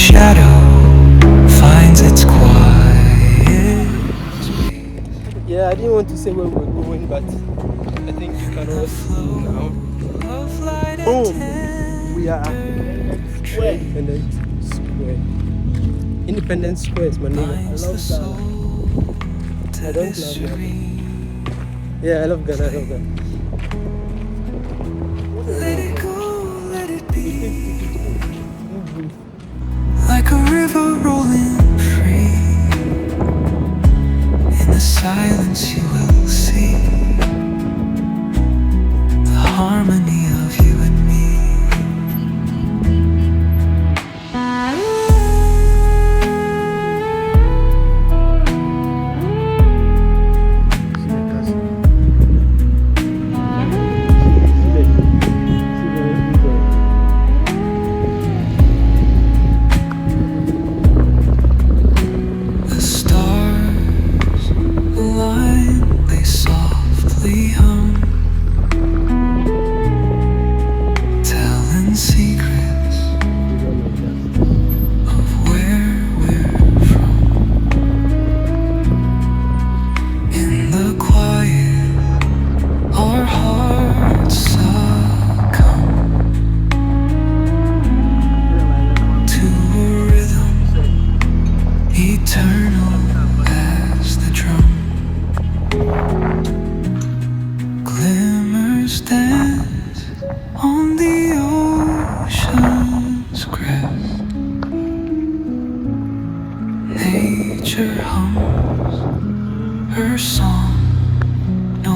shadow finds its quiet. Yeah, I didn't want to say where we're going, but I think you can all see now. Boom! We are at Independence Square. Independence Square is my name. I love Ghana. I don't love Ghana. Yeah, I love Ghana. I love Ghana. Let it go, let it be. Like a river rolling free. In the silence you will see the harmony of you and me. The stars align, they softly hum, telling secrets of where we're from. In the quiet, our hearts succumb to a rhythm eternal as the drum. Glimmers dance on the ocean's crest. Nature hums her song, no